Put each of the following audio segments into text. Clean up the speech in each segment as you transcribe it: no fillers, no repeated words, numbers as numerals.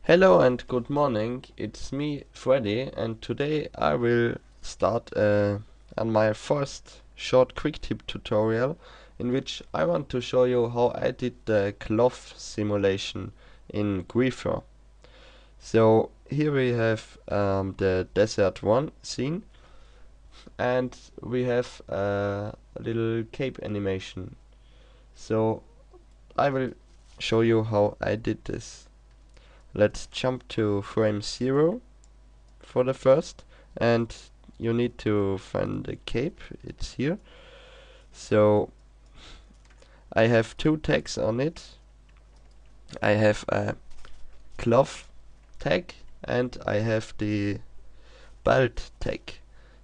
Hello and good morning, it's me Freddy, and today I will start on my first short quick tip tutorial in which I want to show you how I did the cloth simulation in Keyframing. So here we have the desert one scene, and we have a little cape animation. So I will show you how I did this. Let's jump to frame 0 for the first, and you need to find the cape. It's here. So I have two tags on it. I have a cloth tag and I have the belt tag.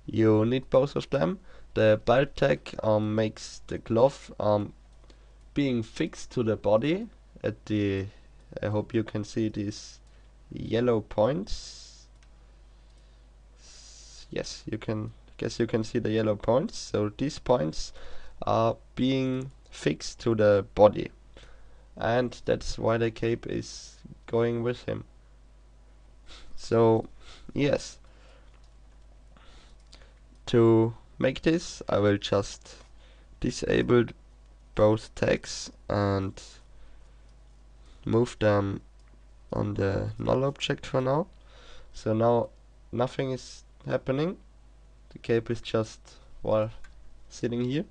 You need both of them. The belt tag makes the cloth being fixed to the body at the I hope you can see these yellow points. Yes, you can. Guess you can see the yellow points. So these points are being fixed to the body, and that's why the cape is going with him. So yes, to make this, I will just disable both tags and move them on the null object for now. So now nothing is happening. The cape is just, well, sitting here.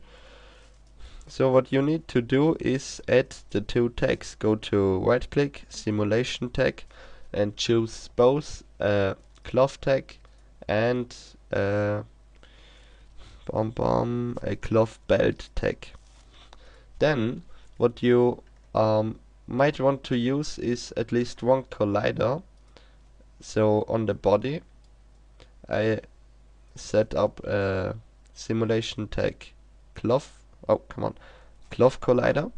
So what you need to do is add the two tags. Go to right click, simulation tag, and choose both a cloth tag and a cloth belt tag. Then what you might want to use is at least one collider. So on the body I set up a simulation tag cloth collider,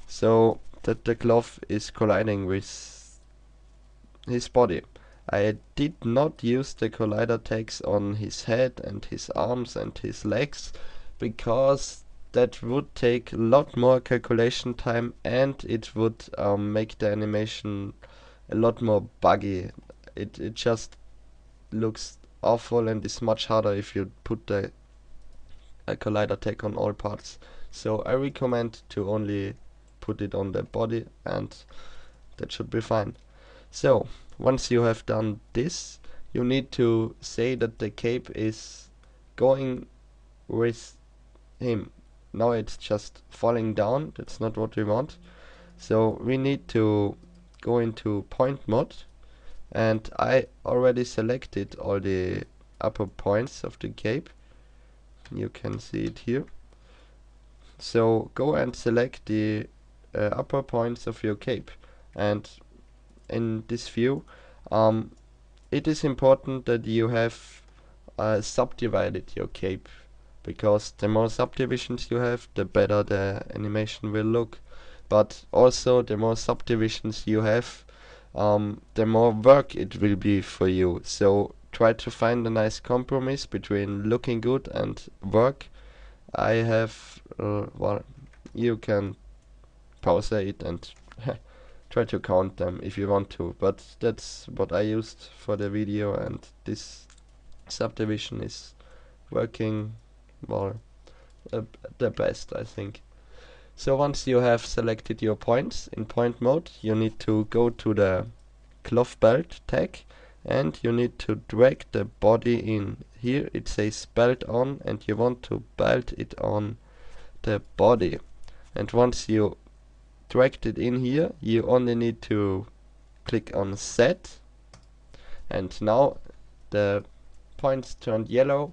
so that the cloth is colliding with his body. I did not use the collider tags on his head and his arms and his legs because that would take a lot more calculation time, and it would make the animation a lot more buggy. It just looks awful and is much harder if you put a collider tag on all parts. So I recommend to only put it on the body, and that should be fine. So once you have done this, you need to say that the cape is going with him. Now it's just falling down. That's not what we want. So we need to go into point mode, and I already selected all the upper points of the cape. You can see it here. So go and select the upper points of your cape, and in this view it is important that you have subdivided your cape, because the more subdivisions you have, the better the animation will look. But also the more subdivisions you have, the more work it will be for you. So try to find a nice compromise between looking good and work. I have well, you can pause it and try to count them if you want to, but that's what I used for the video, and this subdivision is working, well, the best, I think. So once you have selected your points in point mode, you need to go to the cloth belt tag, and you need to drag the body in. Here it says belt on, and you want to belt it on the body. And once you dragged it in here, you only need to click on set, and now the points turned yellow,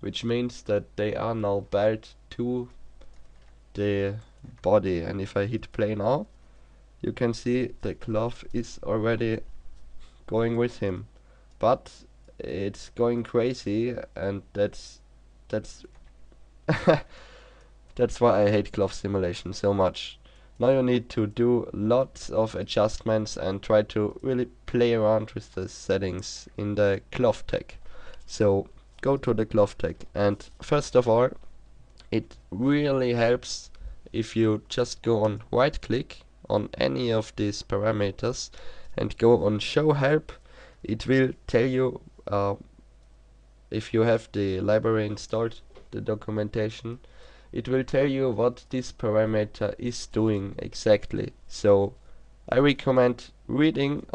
which means that they are now belt to the body. And if I hit play now, you can see the cloth is already going with him, but it's going crazy, and that's that's why I hate cloth simulation so much. Now you need to do lots of adjustments and try to really play around with the settings in the cloth tag. So go to the cloth tag, and first of all It really helps if you just go on right click on any of these parameters and go on show help. It will tell you, if you have the library installed, the documentation, it will tell you what this parameter is doing exactly. So I recommend reading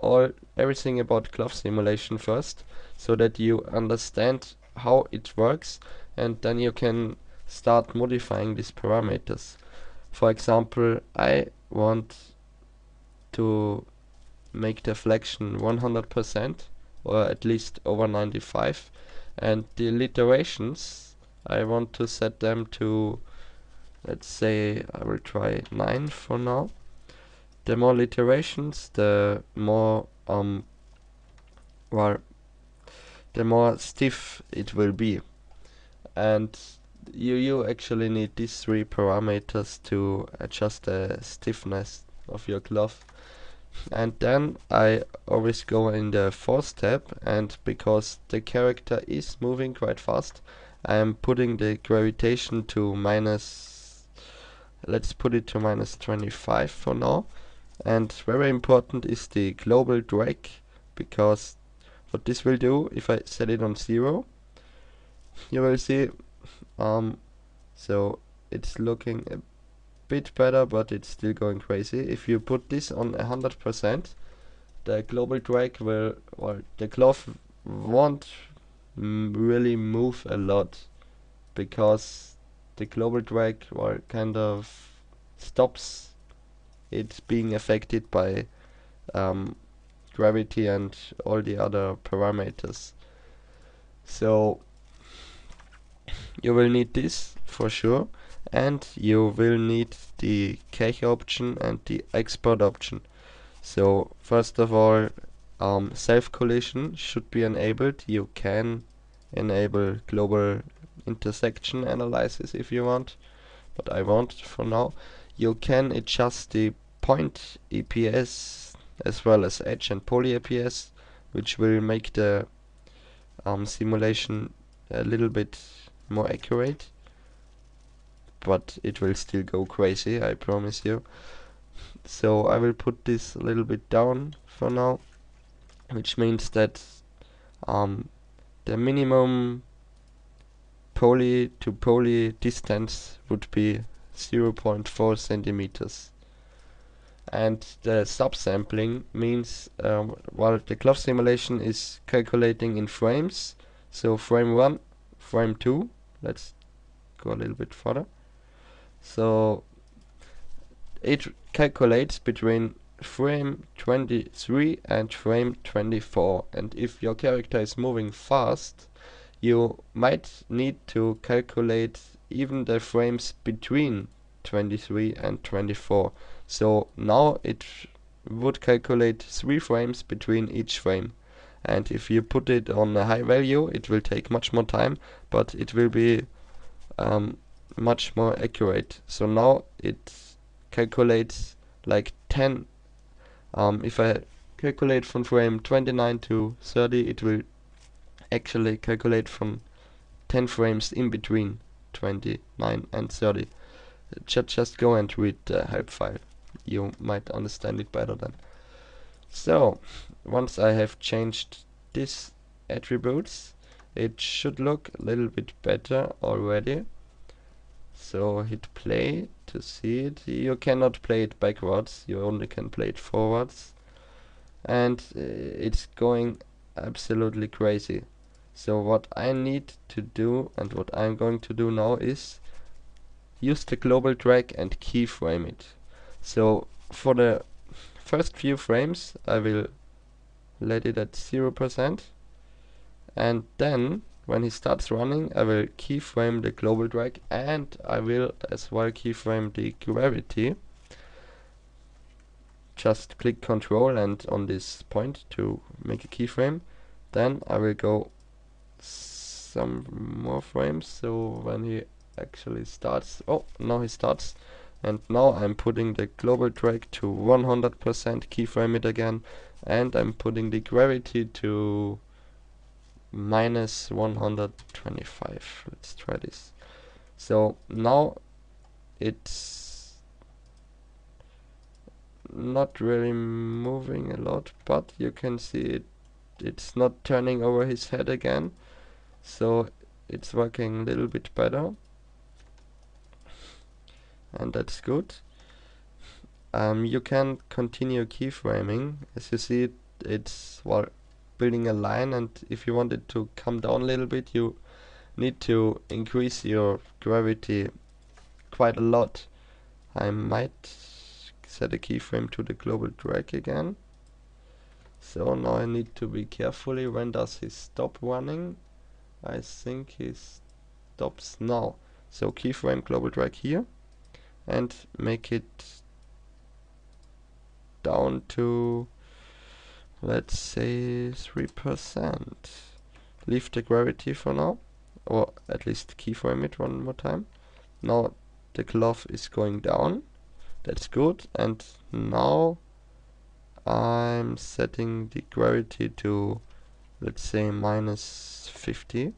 everything about glove simulation first, so that you understand how it works, and then you can start modifying these parameters. For example, I want to make the flexion 100%, or at least over 95, and the iterations I want to set them to, let's say I will try 9 for now. The more iterations, the more well, the more stiff it will be. And you actually need these three parameters to adjust the stiffness of your glove. And then I always go in the fourth step, and because the character is moving quite fast, I am putting the gravitation to minus, let's put it to minus 25 for now. And very important is the global drag, because what this will do, if I set it on 0, you will see, so it's looking a bit better, but it's still going crazy. If you put this on 100%, the global drag will, or the glove won't really move a lot, because the global drag, well, kind of stops it being affected by gravity and all the other parameters. So you will need this for sure, and you will need the cache option and the export option. So first of all, self-collision should be enabled. You can enable global intersection analysis if you want, but I won't for now. You can adjust the point EPS as well as edge and poly EPS, which will make the simulation a little bit more accurate, but it will still go crazy, I promise you. So I will put this a little bit down for now, which means that the minimum poly to poly distance would be 0.4 centimeters. And the subsampling means, while the glove simulation is calculating in frames, so frame 1, frame 2, let's go a little bit further. So it calculates between frame 23 and frame 24, and if your character is moving fast, you might need to calculate even the frames between 23 and 24. So now it would calculate 3 frames between each frame, and if you put it on a high value, it will take much more time, but it will be much more accurate. So now it calculates like 10. If I calculate from frame 29 to 30, it will actually calculate from 10 frames in between 29 and 30. Just go and read the help file. You might understand it better then. So once I have changed these attributes, it should look a little bit better already. So hit play to see it. You cannot play it backwards, you only can play it forwards. And it's going absolutely crazy. So what I need to do, and what I'm going to do now, is use the global drag and keyframe it. So for the first few frames I will let it at 0%, and then when he starts running I will keyframe the global drag, and I will as well keyframe the gravity. Just click Control and on this point to make a keyframe. Then I will go some more frames, so when he actually starts, oh, now he starts, and now I'm putting the global drag to 100%, keyframe it again, and I'm putting the gravity to minus 125. Let's try this. So now it's not really moving a lot, but you can see it's not turning over his head again, so it's working a little bit better, and that's good. You can continue keyframing. As you see, it's well building a line, and if you want it to come down a little bit, you need to increase your gravity quite a lot. I might set a keyframe to the global drag again. So now I need to be carefully. When does he stop running? I think he stops now. So keyframe global drag here and make it down to, let's say, 3%. Leave the gravity for now, or at least keyframe it one more time. Now the glove is going down. That's good. And now I'm setting the gravity to, let's say, -50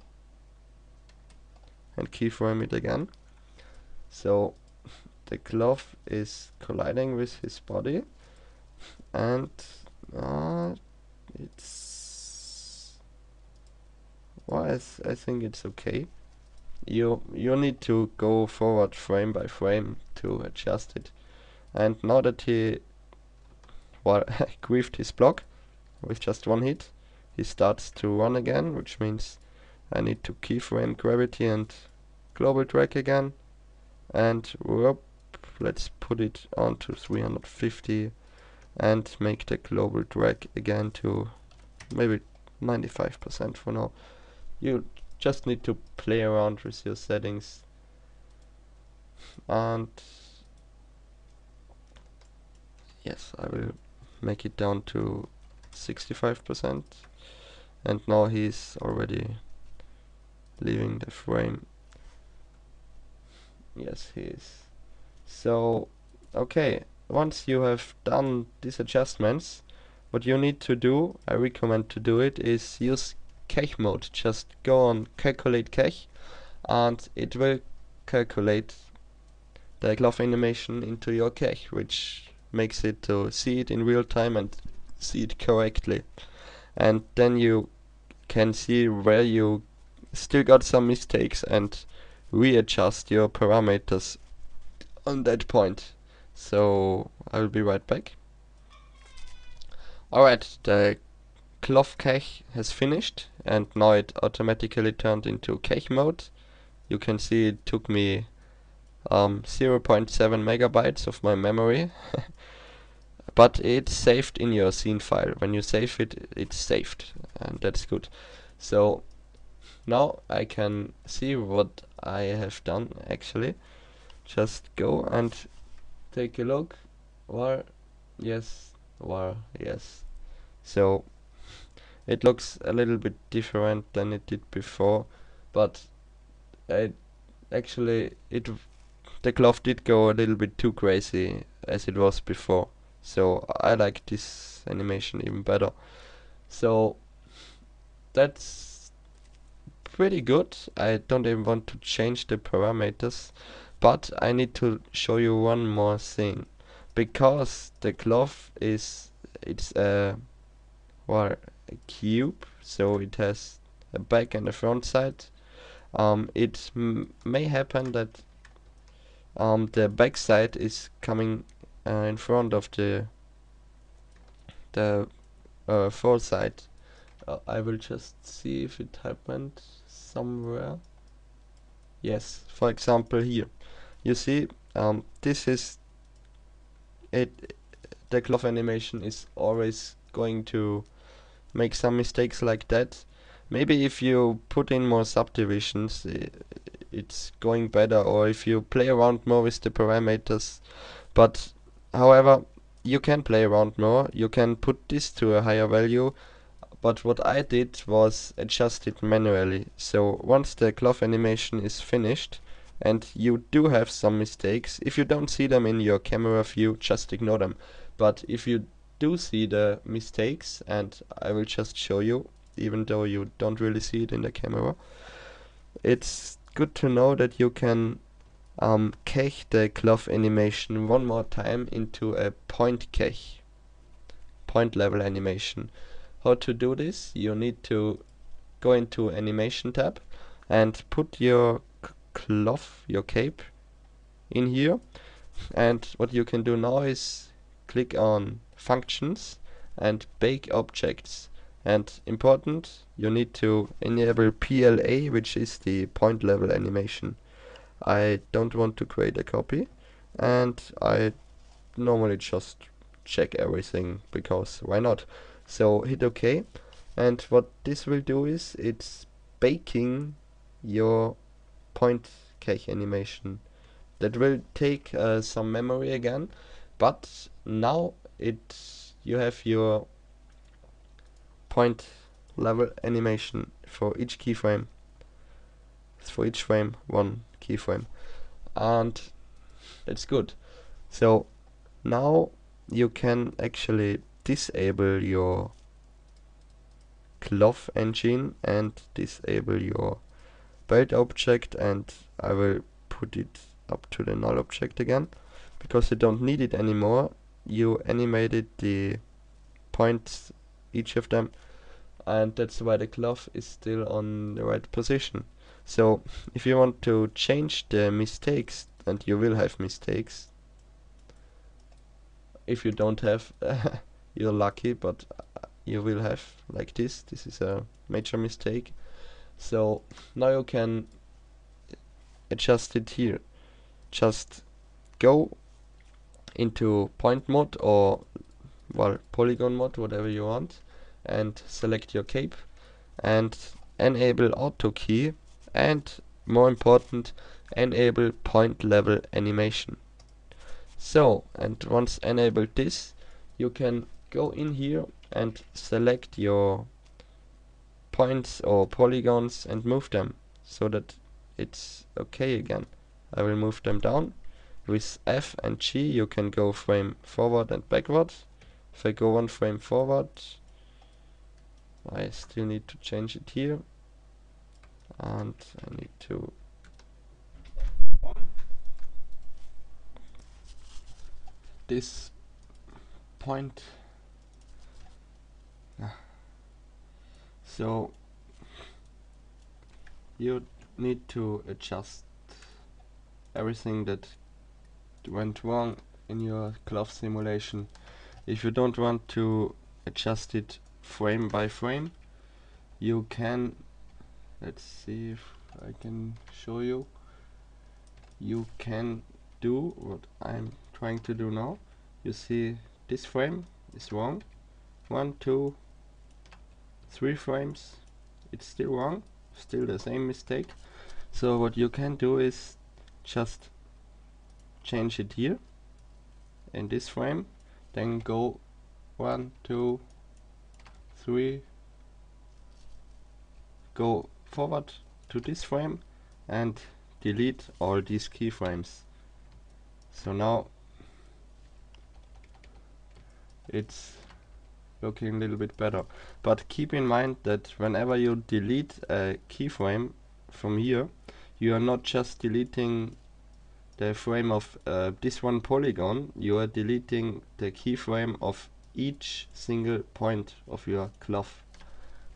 and keyframe it again. So the glove is colliding with his body, and it's well, I think it's okay. You need to go forward frame by frame to adjust it. And now that he griefed his block with just one hit, he starts to run again, which means I need to keyframe gravity and global drag again, and whoop, let's put it on to 350 and make the global drag again to maybe 95% for now. You just need to play around with your settings, and yes, I will make it down to 65%, and now he's already leaving the frame. Yes, he is. So okay, once you have done these adjustments, what you need to do, I recommend to do it, is use cache mode. Just go on calculate cache, and it will calculate the glove animation into your cache, which makes it to see it in real time and see it correctly. And then you can see where you still got some mistakes and readjust your parameters on that point. So I will be right back. Alright, the glove cache has finished, and now it automatically turned into cache mode. You can see it took me 0.7 megabytes of my memory, but it's saved in your scene file. When you save it, it's saved, and that's good. So now I can see what I have done actually. Just go and take a look. Yes. So it looks a little bit different than it did before, but the glove did go a little bit too crazy as it was before. So I like this animation even better. So that's pretty good. I don't even want to change the parameters, but I need to show you one more thing. Because the glove it's a cube, so it has a back and a front side. It may happen that the back side is coming in front of the front side. I will just see if it happened somewhere. Yes, for example here. You see, this is it. The glove animation is always going to make some mistakes like that. Maybe if you put in more subdivisions, it's going better, or if you play around more with the parameters. But however, you can play around more. You can put this to a higher value, but what I did was adjust it manually. So once the glove animation is finished, and you do have some mistakes, if you don't see them in your camera view, just ignore them. But if you do see the mistakes, and I will just show you, even though you don't really see it in the camera, it's good to know that you can cache the cloth animation one more time into a point cache, point level animation. How to do this? You need to go into animation tab and put your cloth, your cape, in here. And what you can do now is click on functions and bake objects. And important, you need to enable PLA, which is the point level animation. I don't want to create a copy, and I normally just check everything because why not? So hit OK, and what this will do is it's baking your point cache animation. That will take some memory again, but now you have your point level animation for each keyframe. For each frame, one keyframe, and that's good. So now you can actually disable your cloth engine and disable your build object, and I will put it up to the null object again because you don't need it anymore. You animated the points, each of them, and that's why the cloth is still on the right position. So if you want to change the mistakes, and you will have mistakes, if you don't have you're lucky, but you will have like this is a major mistake. So now you can adjust it here. Just go into point mode or polygon mode, whatever you want, and select your cape and enable auto key, and more important, enable point level animation. So, and once enabled this, you can go in here and select your points or polygons and move them so that it's okay again. I will move them down. With F and G you can go frame forward and backward. If I go one frame forward, I still need to change it here, and I need to this point. So you need to adjust everything that went wrong in your cloth simulation. If you don't want to adjust it frame by frame, you can, let's see if I can show you. You can do what I'm trying to do now. You see this frame is wrong. 1, 2, 3 frames, it's still wrong, still the same mistake. So what you can do is just change it here in this frame, then go 1, 2, 3, go forward to this frame and delete all these keyframes. So now it's looking a little bit better. But keep in mind that whenever you delete a keyframe from here, you are not just deleting the frame of this one polygon, you are deleting the keyframe of each single point of your cloth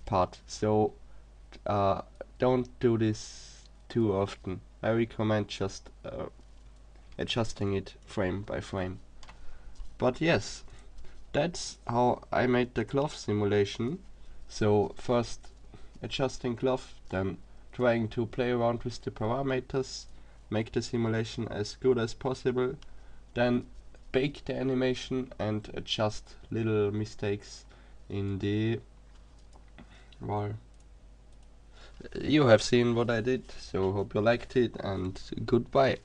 part. So don't do this too often. I recommend just adjusting it frame by frame. But yes, that's how I made the cloth simulation. So first adjusting cloth, then trying to play around with the parameters, make the simulation as good as possible, then bake the animation and adjust little mistakes in the, well, you have seen what I did, so hope you liked it, and goodbye.